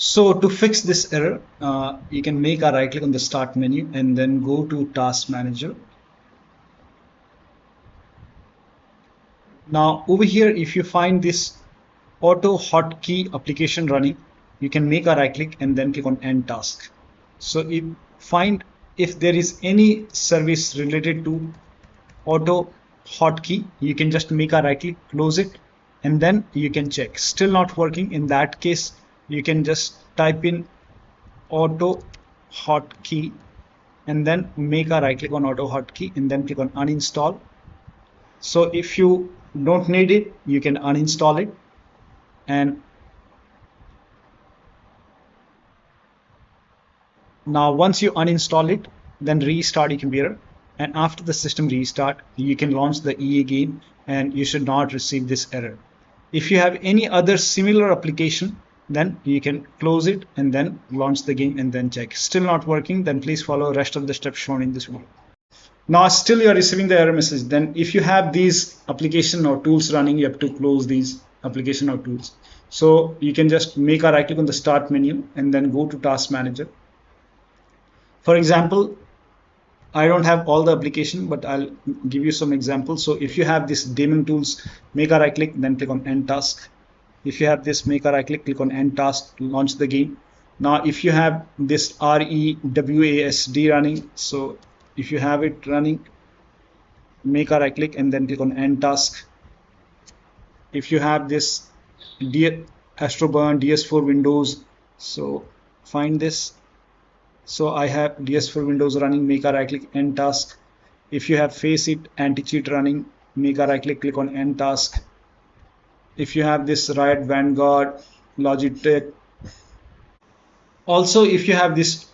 So to fix this error, you can make a right click on the start menu and then go to task manager. Now over here, if you find this AutoHotKey application running, you can make a right click and then click on end task. So if there is any service related to AutoHotKey, you can just make a right click, close it, and then you can check. Still not working. In that case, you can just type in AutoHotKey and then make a right click on AutoHotKey and then click on uninstall. So if you don't need it, you can uninstall it. And now once you uninstall it, then restart your computer, and after the system restart, you can launch the EA game and you should not receive this error. If you have any other similar application, then you can close it and then launch the game and then check. Still not working, then please follow the rest of the steps shown in this video. Now still you are receiving the error message. Then if you have these application or tools running, you have to close these application or tools. So you can just make a right click on the start menu and then go to task manager. For example, I don't have all the application, but I'll give you some examples. So if you have this daemon tools, make a right click, then click on end task. If you have this, make a right click, click on end task to launch the game. Now if you have this REWASD running, so if you have it running, make a right click and then click on end task. If you have this Astroburn DS4 Windows, so find this. So I have DS4 Windows running, make a right click, end task. If you have Faceit anti-cheat running, make a right click, click on end task. If you have this Riot Vanguard, Logitech. Also, if you have this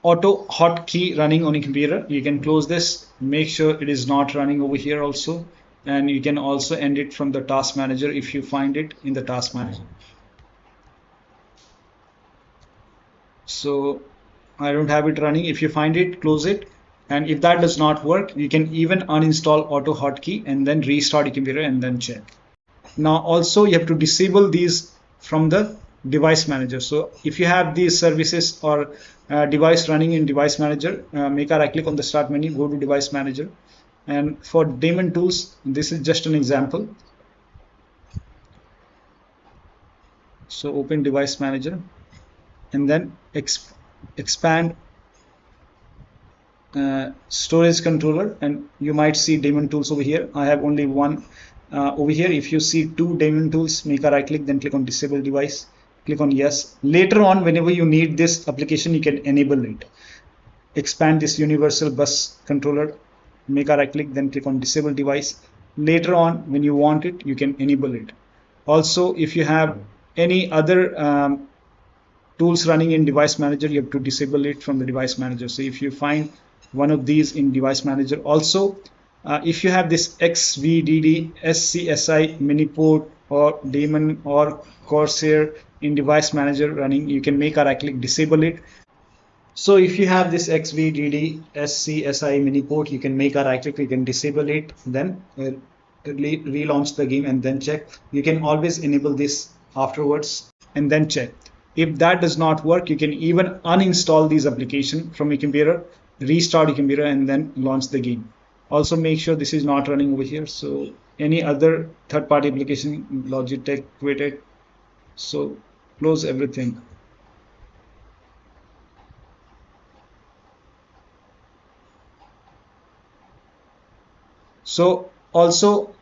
AutoHotKey running on your computer, you can close this, make sure it is not running over here also, and you can also end it from the task manager if you find it in the task manager. So I don't have it running. If you find it, close it, and if that does not work, you can even uninstall AutoHotKey and then restart your computer and then check. Now also you have to disable these from the device manager. So if you have these services or device running in device manager, make a right click on the start menu, go to device manager, and for daemon tools, this is just an example. So open device manager and then expand storage controller, and you might see daemon tools over here. I have only one over here. If you see two daemon tools, make a right click, then click on disable device, click on yes. Later on, whenever you need this application, you can enable it. Expand this universal bus controller, make a right click, then click on disable device. Later on, when you want it, you can enable it. Also, if you have any other tools running in device manager, you have to disable it from the device manager. So if you find one of these in device manager, also if you have this XVDD SCSI miniport or daemon or Corsair in device manager running, you can make a right click, disable it. So if you have this XVDD SCSI miniport, you can make a right click, you can disable it, then relaunch the game and then check. You can always enable this afterwards and then check. If that does not work, you can even uninstall these applications from your computer, restart your computer and then launch the game. Also make sure this is not running over here. So any other third-party application, Logitech, quit it. So close everything. So also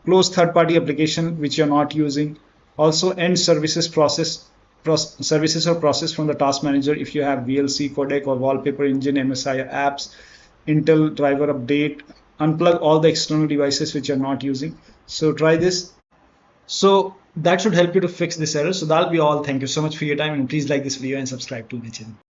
close third-party application which you're not using. Also end services or process from the task manager. If you have VLC codec or wallpaper engine, MSI apps, Intel driver update, unplug all the external devices which you're not using. So try this. So that should help you to fix this error. So that'll be all. Thank you so much for your time, and please like this video and subscribe to my channel.